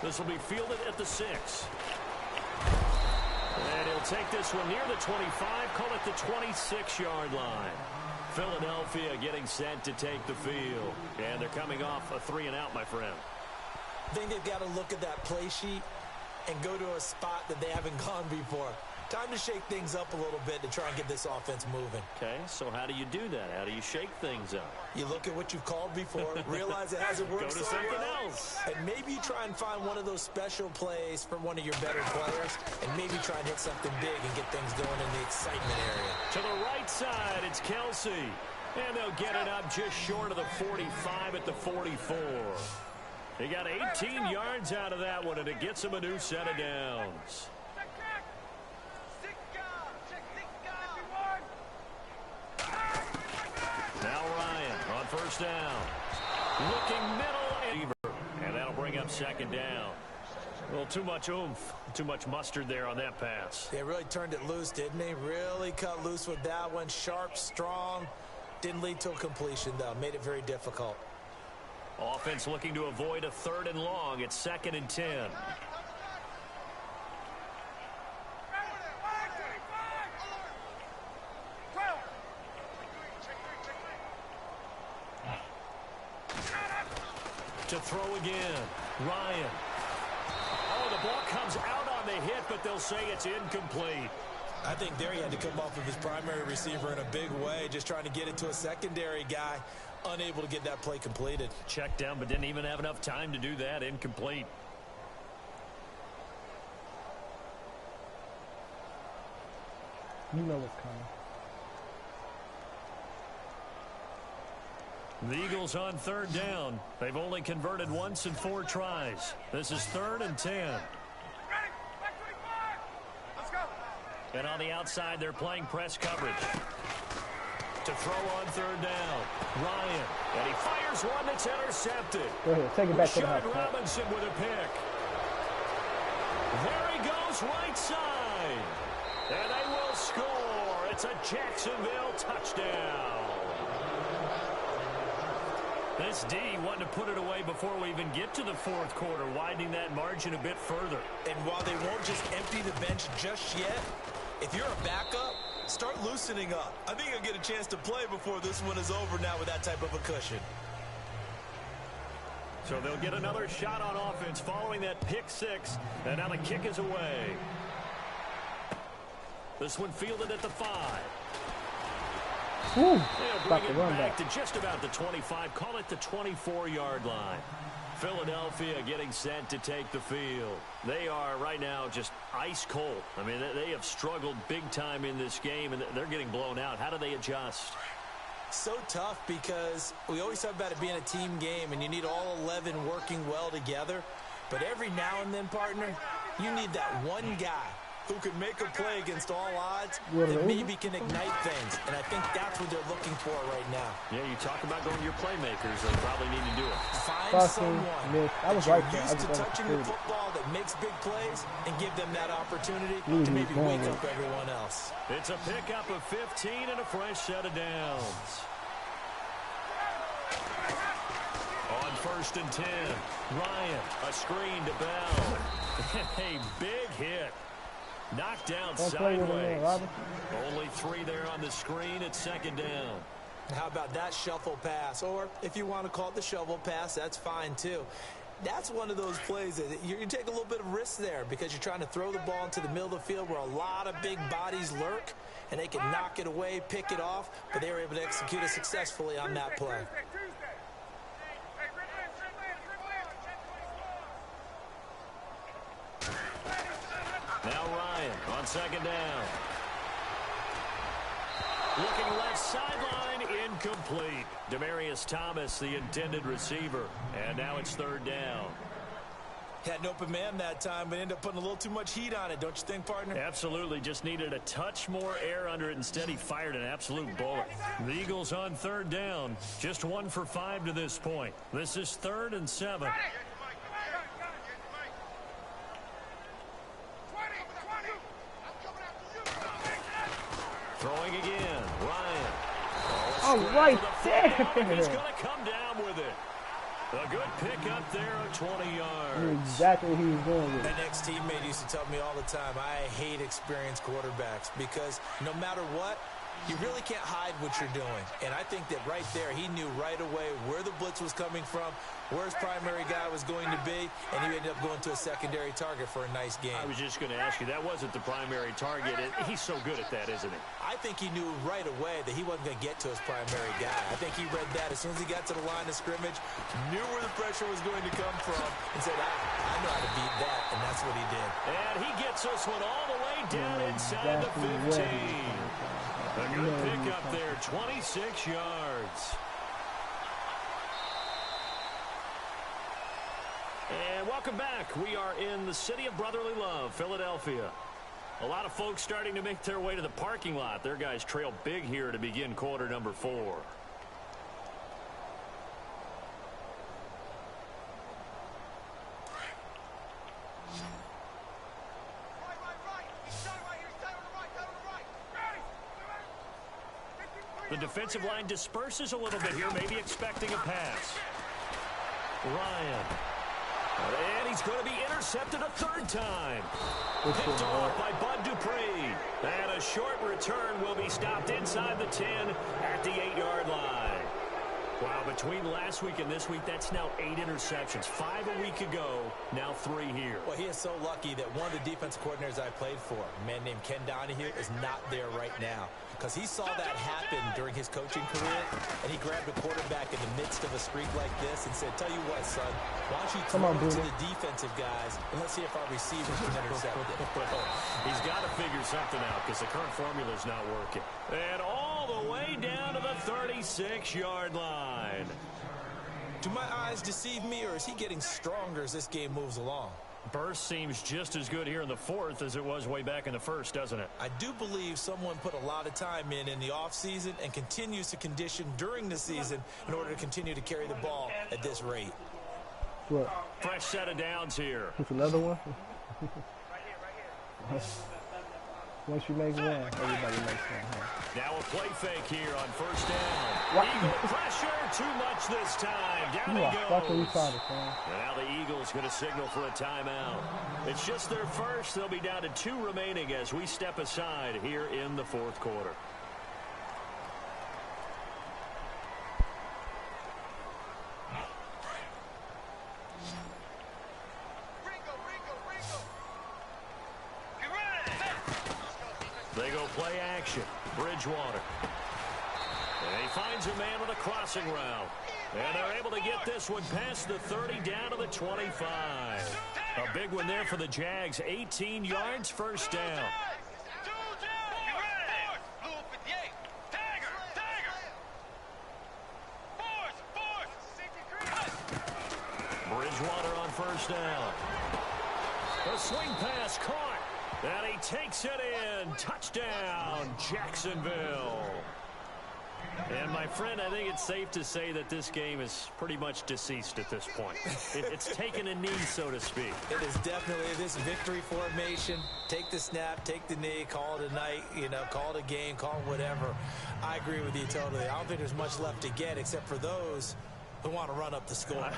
This will be fielded at the 6. And he'll take this one near the 25, call it the 26-yard line. Philadelphia getting set to take the field. And they're coming off a 3-and-out, my friend. I think they've got to look at that play sheet and go to a spot that they haven't gone before. Time to shake things up a little bit to try and get this offense moving. Okay, so how do you do that? How do you shake things up? You look at what you've called before, realize it hasn't worked Go to so something well, else. and maybe you try and find one of those special plays from one of your better players, and maybe try and hit something big and get things going in the excitement area. To the right side, it's Kelsey. And they'll get it up just short of the 45 at the 44. He got 18 yards out of that one, and it gets him a new set of downs. Now Ryan on first down. Looking middle, and that'll bring up second down. A little too much oomph, too much mustard there on that pass. They really turned it loose, didn't they? Really cut loose with that one. Sharp, strong. Didn't lead to a completion, though. Made it very difficult. Offense looking to avoid a 3rd and long. It's 2nd and 10. To throw again. Ryan. Oh, the ball comes out on the hit, but they'll say it's incomplete. I think there he had to come off of his primary receiver in a big way, just trying to get it to a secondary guy, unable to get that play completed. Checked down, but didn't even have enough time to do that. Incomplete. You know what's coming. The Eagles on 3rd down. They've only converted once in 4 tries. This is 3rd and 10. And on the outside, they're playing press coverage. To throw on 3rd down. Ryan. And he fires one that's intercepted. Go ahead. Take it back to the house. Rashad Robinson with a pick. There he goes, right side. And they will score. It's a Jacksonville touchdown. This D wanted to put it away before we even get to the 4th quarter, widening that margin a bit further. And while they won't just empty the bench just yet, if you're a backup, start loosening up. I think you'll get a chance to play before this one is over now with that type of a cushion. So they'll get another shot on offense following that pick 6, and now the kick is away. This one fielded at the 5. Woo. They'll bring it back to just about the 25. Call it the 24-yard line. Philadelphia getting set to take the field. They are right now just ice cold. I mean, they have struggled big time in this game, and they're getting blown out. How do they adjust? So tough because we always talk about it being a team game, and you need all 11 working well together. But every now and then, partner, you need that one guy who can make a play against all odds that maybe can ignite things. And I think that's what they're looking for right now. Yeah, you talk about going to your playmakers. They probably need to do it. Find someone I was that right you're there. used to touching the football that makes big plays and give them that opportunity to maybe wake up everyone else. It's a pickup of 15 and a fresh set of downs. 1st and 10. Ryan, a screen to Bell. A big hit. Knocked down sideways. Only 3 there on the screen at 2nd down. How about that shuffle pass? Or if you want to call it the shovel pass, that's fine too. That's one of those plays that you take a little bit of risk there because you're trying to throw the ball into the middle of the field where a lot of big bodies lurk, and they can knock it away, pick it off, but they were able to execute it successfully on that play. Now Ryan on 2nd down. Looking left sideline, incomplete. Demaryius Thomas, the intended receiver. And now it's 3rd down. Had an open man that time, but ended up putting a little too much heat on it, don't you think, partner? Absolutely. Just needed a touch more air under it. Instead, he fired an absolute bullet. The Eagles on 3rd down. Just 1 for 5 to this point. This is 3rd and 7. Throwing again, Ryan. Oh, right there. He's going to come down with it. A good pickup there of 20 yards. Knew exactly what he was going with. My next teammate used to tell me all the time, I hate experienced quarterbacks because no matter what, you really can't hide what you're doing. And I think that right there, he knew right away where the blitz was coming from, where his primary guy was going to be, and he ended up going to a secondary target for a nice game. I was just going to ask you, that wasn't the primary target. He's so good at that, isn't he? I think he knew right away that he wasn't going to get to his primary guy. I think he read that as soon as he got to the line of scrimmage, knew where the pressure was going to come from, and said, I know how to beat that, and that's what he did. And he gets this one all the way down inside the 15. A good pickup there, 26 yards. And welcome back. We are in the city of brotherly love, Philadelphia. A lot of folks starting to make their way to the parking lot. Their guys trail big here to begin quarter number 4. The defensive line disperses a little bit here, maybe expecting a pass. Ryan. And he's going to be intercepted a 3rd time. Picked off by Bud Dupree. And a short return will be stopped inside the 10 at the 8-yard line. Wow, between last week and this week, that's now 8 interceptions. 5 a week ago, now 3 here. Well, he is so lucky that one of the defensive coordinators I played for, a man named Ken Donahue, is not there right now. Because he saw that happen during his coaching career, and he grabbed a quarterback in the midst of a streak like this and said, tell you what, son, why don't you throw it to the defensive guys, and let's see if our receivers can intercept it. He's got to figure something out because the current formula is not working. And all the way down to the 36-yard line. Do my eyes deceive me, or is he getting stronger as this game moves along? Burst seems just as good here in the 4th as it was way back in the 1st, doesn't it? I do believe someone put a lot of time in the offseason and continues to condition during the season in order to continue to carry the ball at this rate. What? Fresh set of downs here. It's another one? Once you make one, everybody makes one. Huh? Now a play fake here on 1st down. Eagle pressure, too much this time. Down he goes. And now the Eagles going to signal for a timeout. It's just their first. They'll be down to 2 remaining as we step aside here in the 4th quarter. They go play action. Bridgewater. And he finds a man on a crossing route. And they're able to get this one past the 30 down to the 25. A big one there for the Jags. 18 yards, 1st down. Bridgewater on 1st down. A swing pass caught. And he takes it in. Touchdown, Jacksonville. And, my friend, I think it's safe to say that this game is pretty much deceased at this point. It's taken a knee, so to speak. It is definitely this victory formation. Take the snap, take the knee, call it a night, call it a game, call it whatever. I agree with you totally. I don't think there's much left to get except for those They want to run up the score.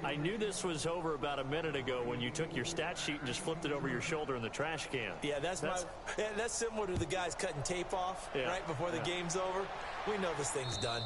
I knew this was over about a minute ago when you took your stat sheet and just flipped it over your shoulder in the trash can. Yeah, that's similar to the guys cutting tape off right before the game's over. We know this thing's done.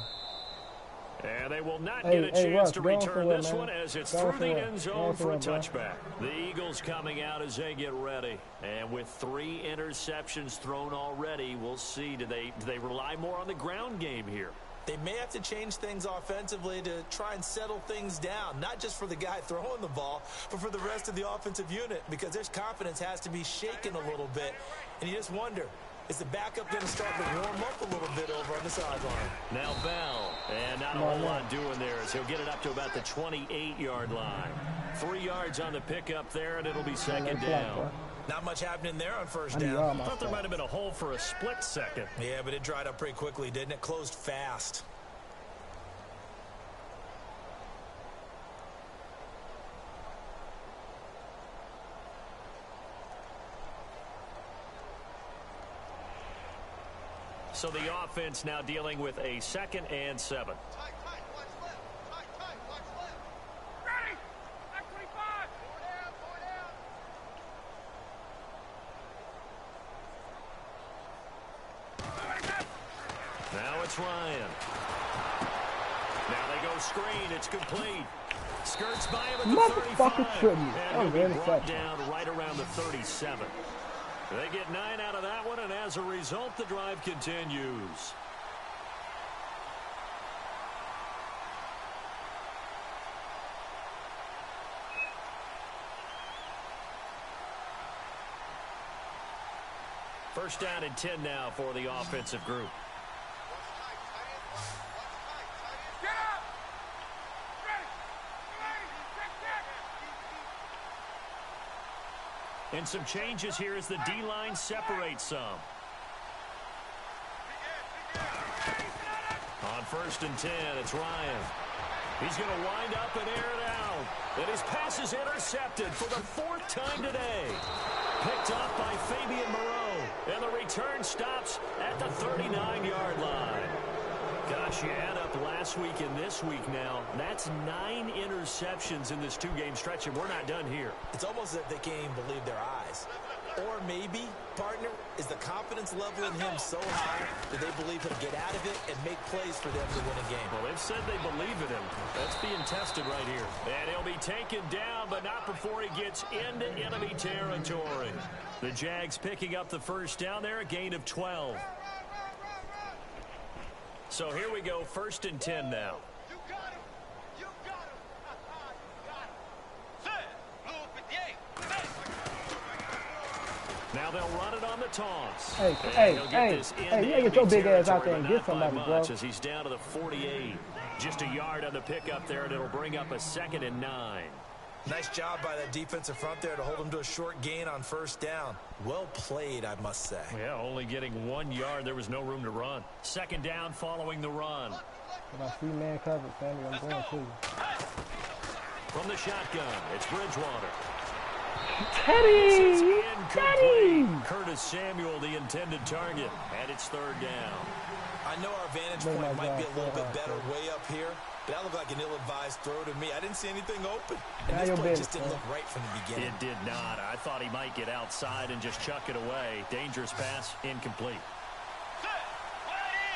And they will not get a chance Russ, to return this man. one as it's through the end zone for a touchback. The Eagles coming out as they get ready. And with 3 interceptions thrown already, we'll see. Do they rely more on the ground game here? They may have to change things offensively to try and settle things down, not just for the guy throwing the ball, but for the rest of the offensive unit, because their confidence has to be shaken a little bit. And you just wonder, is the backup going to start to warm up a little bit over on the sideline? Now Bell, and not a whole lot doing there as he'll get it up to about the 28-yard line. 3 yards on the pickup there, and it'll be second down. Not much happening there on first down. I thought there might have been a hole for a split second. Yeah, but it dried up pretty quickly, didn't it? Closed fast. So the offense now dealing with a 2nd and 7. Now it's Ryan. Now they go screen. It's complete. Skirts by him at the 35. And he'll be brought down right around the 37. They get 9 out of that one, and as a result, the drive continues. First down and 10 now for the offensive group. And some changes here as the D-line separates some. On 1st and 10, it's Ryan. He's going to wind up and air it out. And his pass is intercepted for the 4th time today. Picked up by Fabian Moreau. And the return stops at the 39-yard line. Gosh, you add up last week and this week now. That's 9 interceptions in this 2-game stretch, and we're not done here. It's almost as if they can't even believe their eyes. Or maybe, partner, is the confidence level in him so high that they believe he'll get out of it and make plays for them to win a game. Well, they've said they believe in him. That's being tested right here. And he'll be taken down, but not before he gets into enemy territory. The Jags picking up the first down there, a gain of 12. So here we go, 1st and 10 now. You got him. You got him. You got him. Now they'll run it on the toss. Hey, you get your big ass out there and get somebody, bro. As he's down to the 48. Just a yard on the pickup there, and it'll bring up a 2nd and 9. Nice job by that defensive front there to hold him to a short gain on 1st down. Well played, I must say. Yeah, only getting 1 yard. There was no room to run. 2nd down following the run. If I see man covered, family, I'm going to. From the shotgun, it's Bridgewater. Teddy! Curtis Samuel, the intended target, and it's 3rd down. I know our vantage point might be a little bit better way up here, but that looked like an ill-advised throw to me. I didn't see anything open. And this play just didn't look right from the beginning. It did not. I thought he might get outside and just chuck it away. Dangerous pass, incomplete.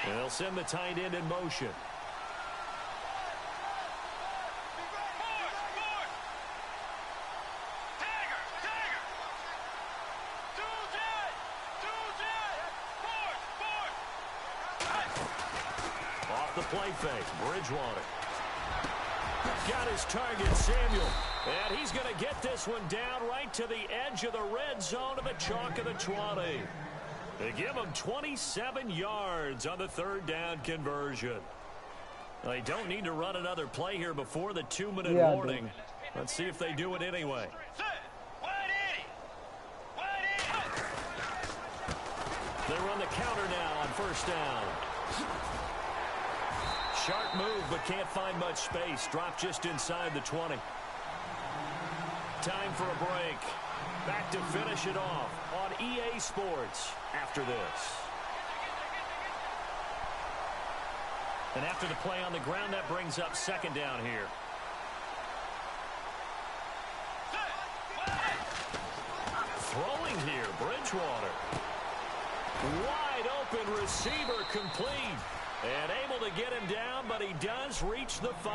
And they'll send the tight end in motion. The play fake, Bridgewater. Got his target, Samuel. And he's going to get this one down right to the edge of the red zone of the chalk of the 20. They give him 27 yards on the 3rd down conversion. They don't need to run another play here before the 2-minute warning. Let's see if they do it anyway. They run the counter now on 1st down. Sharp move, but can't find much space. Drop just inside the 20. Time for a break. Back to finish it off on EA Sports after this. And after the play on the ground, that brings up second down here. Throwing here, Bridgewater. Wide open receiver, complete. And able to get him down, but he does reach the 5.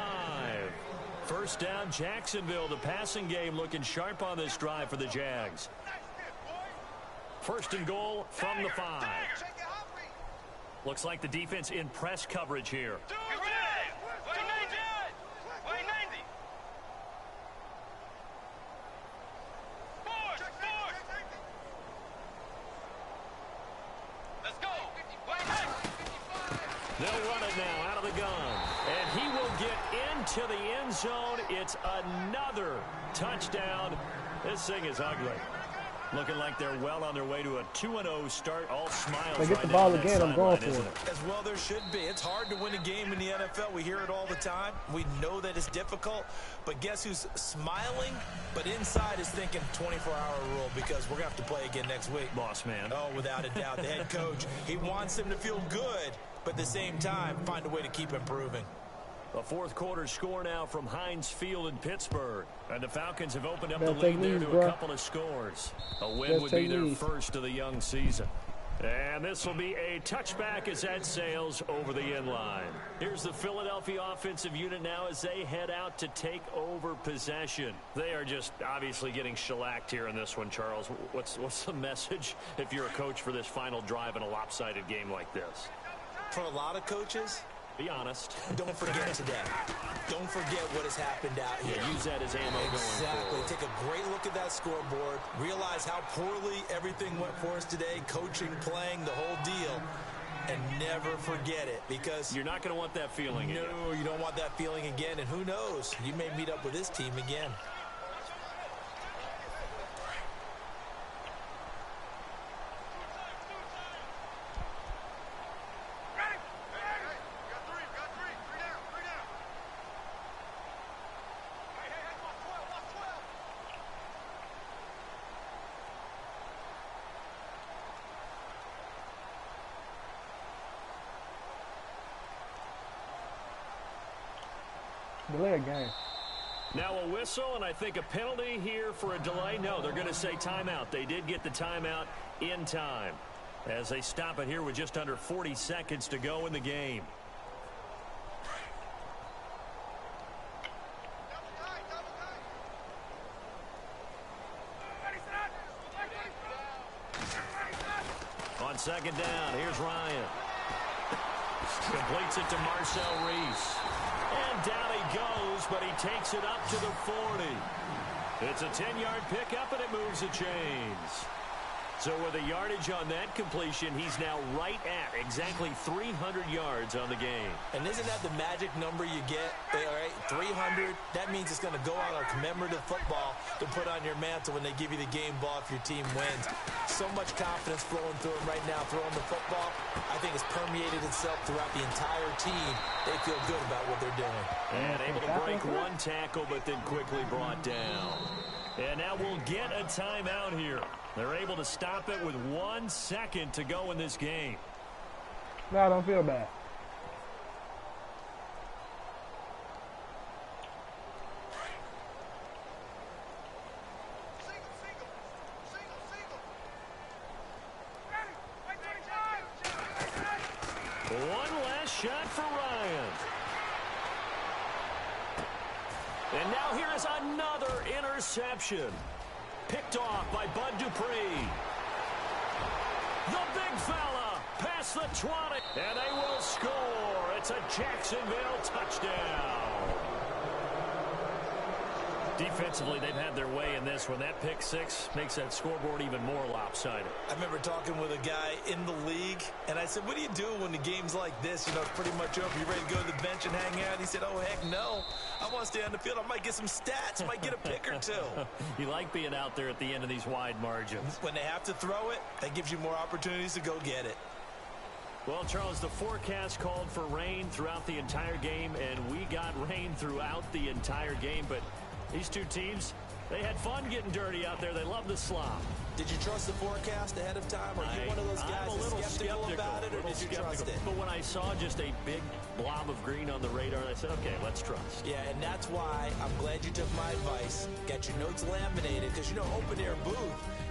First down, Jacksonville. The passing game looking sharp on this drive for the Jags. First and goal from the 5. Looks like the defense in press coverage here. They'll run it now out of the gun. And he will get into the end zone. It's another touchdown. This thing is ugly. Looking like they're well on their way to a 2-0 start. All smiles. They get the ball again, I'm going for it. As well there should be. It's hard to win a game in the NFL. We hear it all the time. We know that it's difficult. But guess who's smiling? But inside is thinking 24-hour rule because we're going to have to play again next week. Boss man. Oh, without a doubt. The head coach, he wants them to feel good, but at the same time, find a way to keep improving. A fourth quarter score now from Heinz Field in Pittsburgh. And the Falcons have opened up the lead there to a couple of scores. A win would be their first of the young season. And this will be a touchback as that sails over the end line. Here's the Philadelphia offensive unit now as they head out to take over possession. They are just obviously getting shellacked here in this one, Charles. What's the message if you're a coach for this final drive in a lopsided game like this? For a lot of coaches, be honest. Don't forget today. Don't forget what has happened out here. Yeah, use that as ammo going forward. Take a great look at that scoreboard. Realize how poorly everything went for us today. Coaching, playing, the whole deal. And never forget it because you're not going to want that feeling again. No, you don't want that feeling again. And who knows? You may meet up with this team again. Delay a game. Now a whistle, and I think a penalty here for a delay. No, they're going to say timeout. They did get the timeout in time as they stop it here with just under 40 seconds to go in the game. On second down, here's Ryan. Completes it to Marcel Reese. And down he goes, but he takes it up to the 40. It's a 10-yard pickup, and it moves the chains. So with the yardage on that completion, he's now right at exactly 300 yards on the game. And isn't that the magic number you get? All right, 300. That means it's going to go on a commemorative football to put on your mantle when they give you the game ball if your team wins. So much confidence flowing through him right now, throwing the football. I think it's permeated itself throughout the entire team. They feel good about what they're doing. And able to break one tackle, but then quickly brought down. And now we'll get a timeout here. They're able to stop it with 1 second to go in this game. No, I don't feel bad. One last shot for Ryan. And now here is another interception. Picked off by Bud Dupree. The big fella past the 20. And they will score. It's a Jacksonville touchdown. Defensively, they've had their way in this one. That pick six makes that scoreboard even more lopsided. I remember talking with a guy in the league, and I said, what do you do when the game's like this? You know, it's pretty much over. You ready to go to the bench and hang out? He said, oh, heck no. I want to stay on the field. I might get some stats. I might get a pick or two. You like being out there at the end of these wide margins. When they have to throw it, that gives you more opportunities to go get it. Well, Charles, the forecast called for rain throughout the entire game, and we got rain throughout the entire game, but these two teams, they had fun getting dirty out there. They love the slop. Did you trust the forecast ahead of time? Or are you one of those guys I'm a little skeptical about it, or did you trust it? But when I saw just a big blob of green on the radar, I said, okay, let's trust. Yeah, and that's why I'm glad you took my advice. Got your notes laminated, because, you know, open-air booth,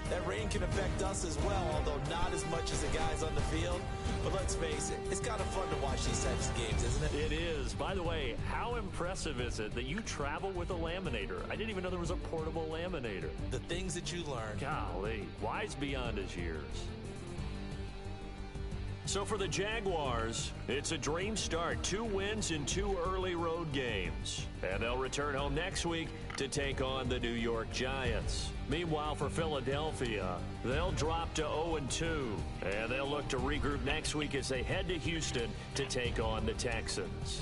that rain can affect us as well, although not as much as the guys on the field. But let's face it, it's kind of fun to watch these types of games, isn't it? It is. By the way, how impressive is it that you travel with a laminator? I didn't even know there was a portable laminator. The things that you learn. Golly, wise beyond his years. So for the Jaguars, it's a dream start. 2 wins in 2 early road games. And they'll return home next week to take on the New York Giants. Meanwhile, for Philadelphia, they'll drop to 0-2. And they'll look to regroup next week as they head to Houston to take on the Texans.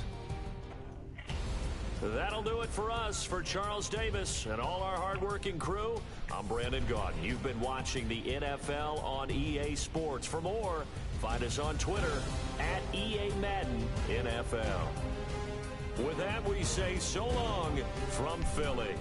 That'll do it for us. For Charles Davis and all our hardworking crew, I'm Brandon Gaudin. You've been watching the NFL on EA Sports. For more, find us on Twitter at EA Madden NFL. With that, we say so long from Philly.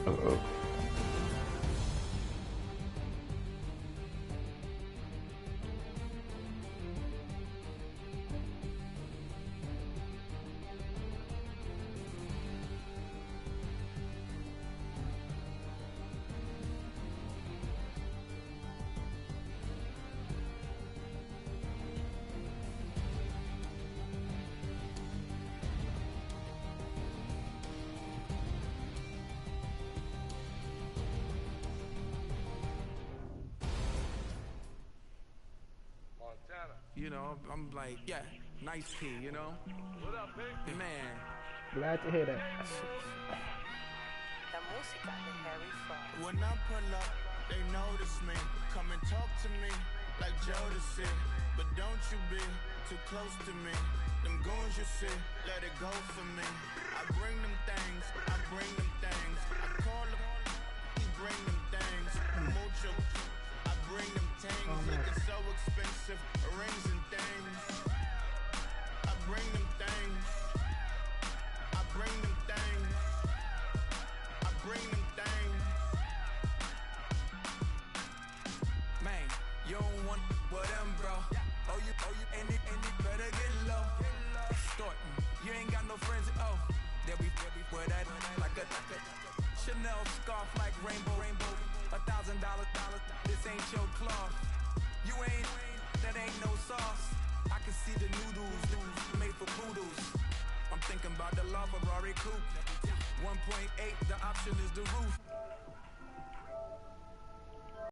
Uh-oh. You know, I'm like, yeah, nice P, you know? What up, big? Man. Glad to hear that. When I pull up, they notice me. Come and talk to me like Jodeci. But don't you be too close to me. Them goons you see, let it go for me. I bring them things, I bring them things. I call them, he bring them things. Mucho, I bring them things. Looking so expensive, rings and things. I bring them things. I bring them things. I bring them things. Man, you don't want with them, bro. Oh, you, and it better get low. Extorting, you ain't got no friends. Oh, they'll be with that like a Chanel scarf like rainbow. $1,000. This ain't your cloth. You ain't, that ain't no sauce. I can see the noodles made for poodles. I'm thinking about the LaFerrari coupe. 1.8, the option is the roof.